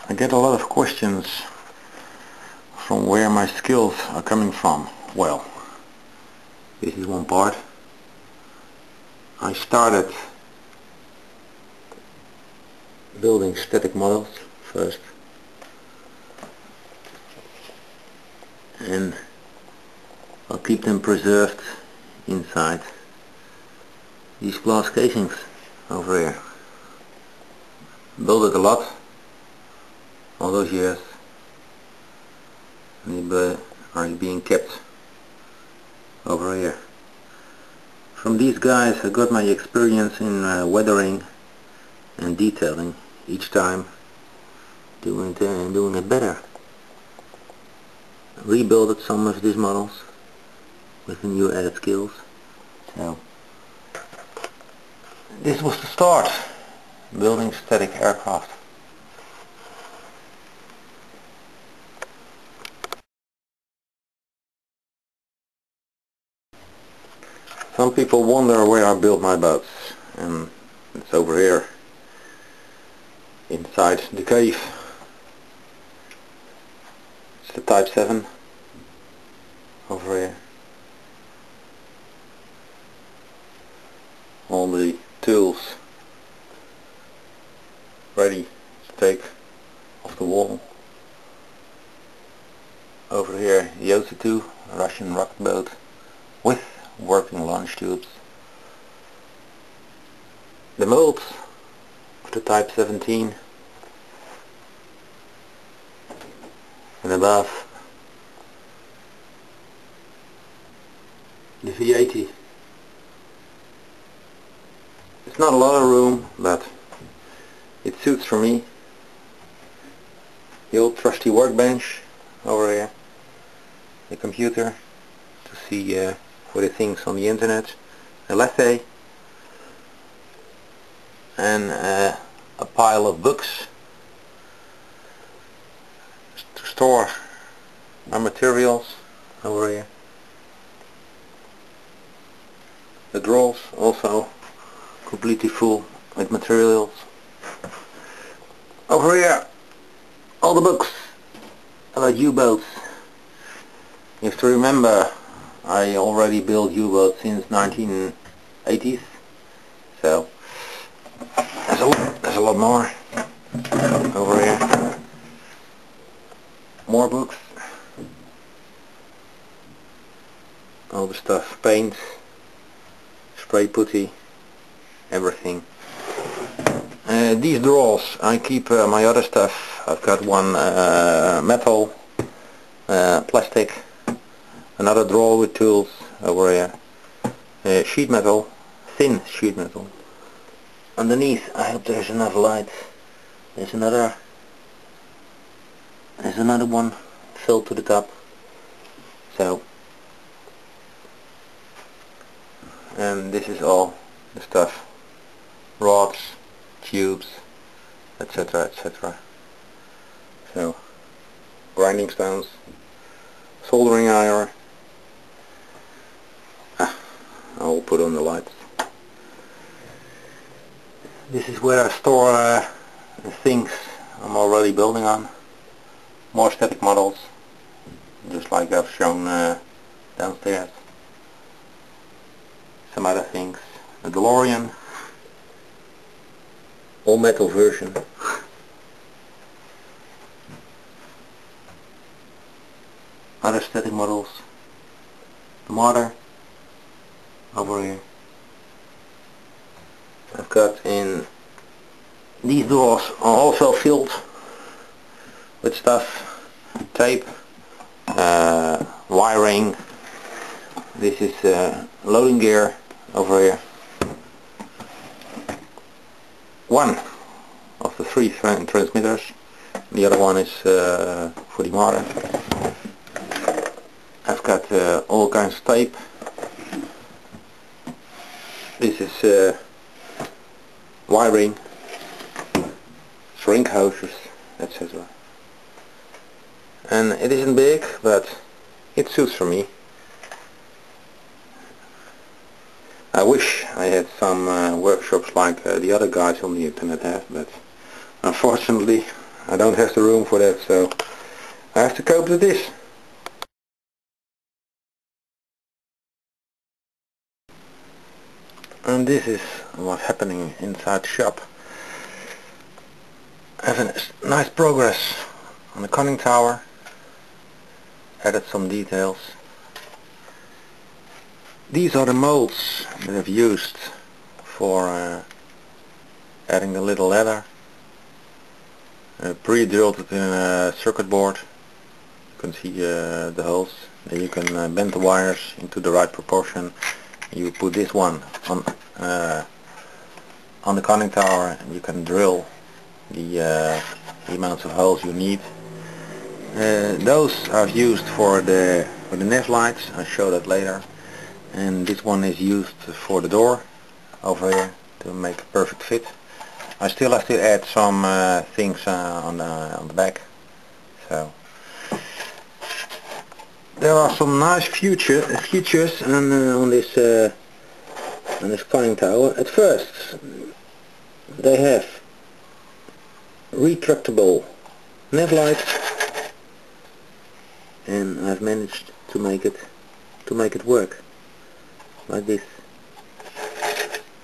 I get a lot of questions from where my skills are coming from. Well, this is one part. I started building static models first, and I'll keep them preserved inside these glass casings over here. Built it a lot all those years, and they are being kept over here. From these guys I got my experience in weathering and detailing, each time doing it better. Rebuilt some of these models with the new added skills. So this was the start, building static aircraft. Some people wonder where I built my boats, and it's over here inside the cave. It's the Type 7 over here. All the tools ready to take off the wall. Over here the OC2, a Russian rocket boat with working launch tubes. The molds of the Type 17, and above the V80. It's not a lot of room, but it suits for me. The old trusty workbench over here, the computer to see for the things on the internet, a latte, and a pile of books to store my materials over here. The drawers also completely full with materials. Over here, all the books about U-boats. You have to remember, I already built U-boats since 1980s, so there's a lot more over here. More books. All the stuff, paint, spray putty, everything. These drawers, I keep my other stuff. I've got one metal, plastic, another drawer with tools over here, sheet metal, thin sheet metal. Underneath, I hope there's enough light. There's another one filled to the top. So, and this is all the stuff, rods, tubes, etc, etc. So, grinding stones, soldering iron. I'll put on the lights. This is where I store the things I'm already building on. More static models, just like I've shown downstairs. Some other things. A DeLorean, all metal version. Other static models. The motor over here. I've got in these doors are also filled with stuff, tape, wiring. This is loading gear over here. One of the three transmitters. The other one is for the motor. I've got all kinds of tape. This is wiring, shrink hoses, etc. And it isn't big, but it suits for me. I wish I had some workshops like the other guys on the internet have, but unfortunately I don't have the room for that, so I have to cope with this. And this is what's happening inside the shop. Having nice progress on the conning tower. Added some details. These are the molds that I've used for adding the little ladder. Pre-drilled it in a circuit board. You can see the holes. Then you can bend the wires into the right proportion. You put this one on the conning tower, and you can drill the amounts of holes you need. Those I've used for the nest lights. I'll show that later. And this one is used for the door over here to make a perfect fit. I still have to add some things on the back. So there are some nice features on this conning tower. At first, they have retractable nav lights, and I've managed to make it work like this.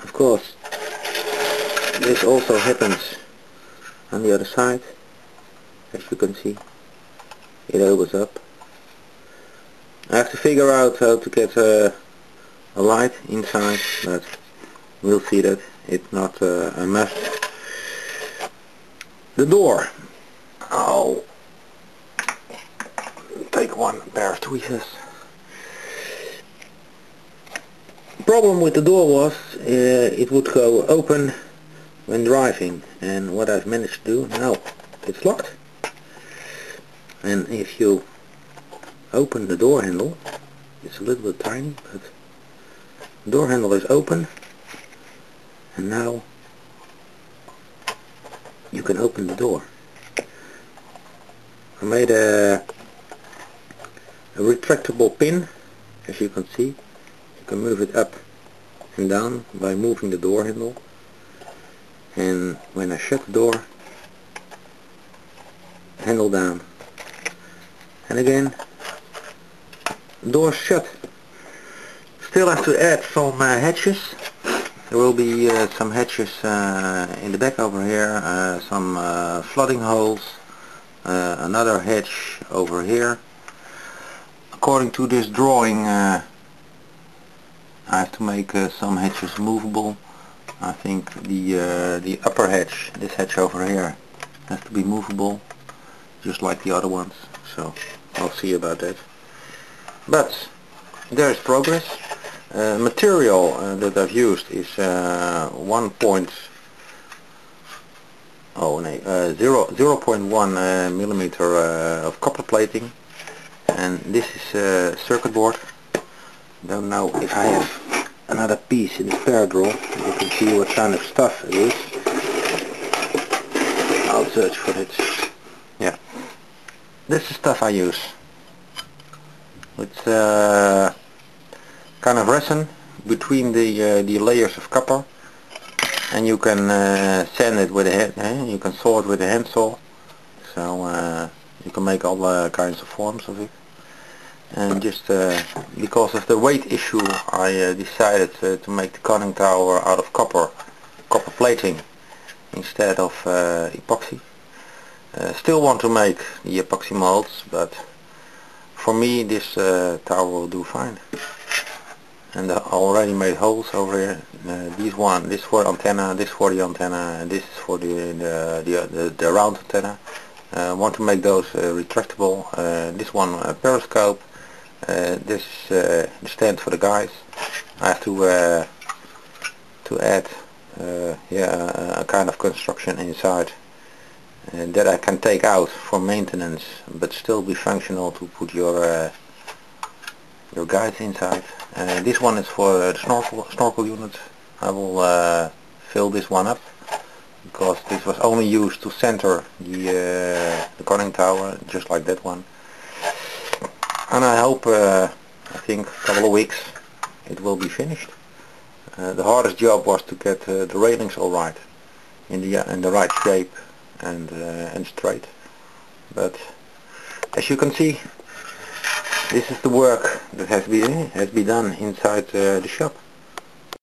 Of course, this also happens on the other side. As you can see, it opens up. I have to figure out how to get a light inside, but we'll see that. It's not a must. The door. I'll take one pair of tweezers. The problem with the door was it would go open when driving, and what I've managed to do now, it's locked. And if you open the door handle, it's a little bit tiny, but the door handle is open, and now you can open the door. I made a retractable pin, as you can see. You can move it up and down by moving the door handle, and when I shut the door, handle down, and again, the door shut. Still have to add some hatches. There will be some hatches in the back over here, some flooding holes, another hatch over here. According to this drawing, I have to make some hatches movable. I think the upper hatch, this hatch over here, has to be movable, just like the other ones. So I'll see about that. But there is progress. Material that I've used is 0.1 millimeter of copper plating, and this is circuit board. Don't know if I have another piece in the spare drawer. You can see what kind of stuff it is. I'll search for it. Yeah, this is stuff I use. It's kind of resin between the layers of copper, and you can sand it with a hand. You can saw it with a handsaw, so you can make all kinds of forms of it. And just because of the weight issue, I decided to make the conning tower out of copper plating instead of epoxy. Still want to make the epoxy molds, but for me this tower will do fine. And I already made holes over here. This for antenna, this for the antenna, and this is for the round antenna. Want to make those retractable. This one periscope. This is the stand for the guys. I have to add a kind of construction inside that I can take out for maintenance, but still be functional to put your guides inside. This one is for the snorkel unit. I will fill this one up, because this was only used to center the conning tower, just like that one. And I hope, I think a couple of weeks, it will be finished. The hardest job was to get the railings all right, in the right shape, and straight. But as you can see, this is the work that has been done inside the shop.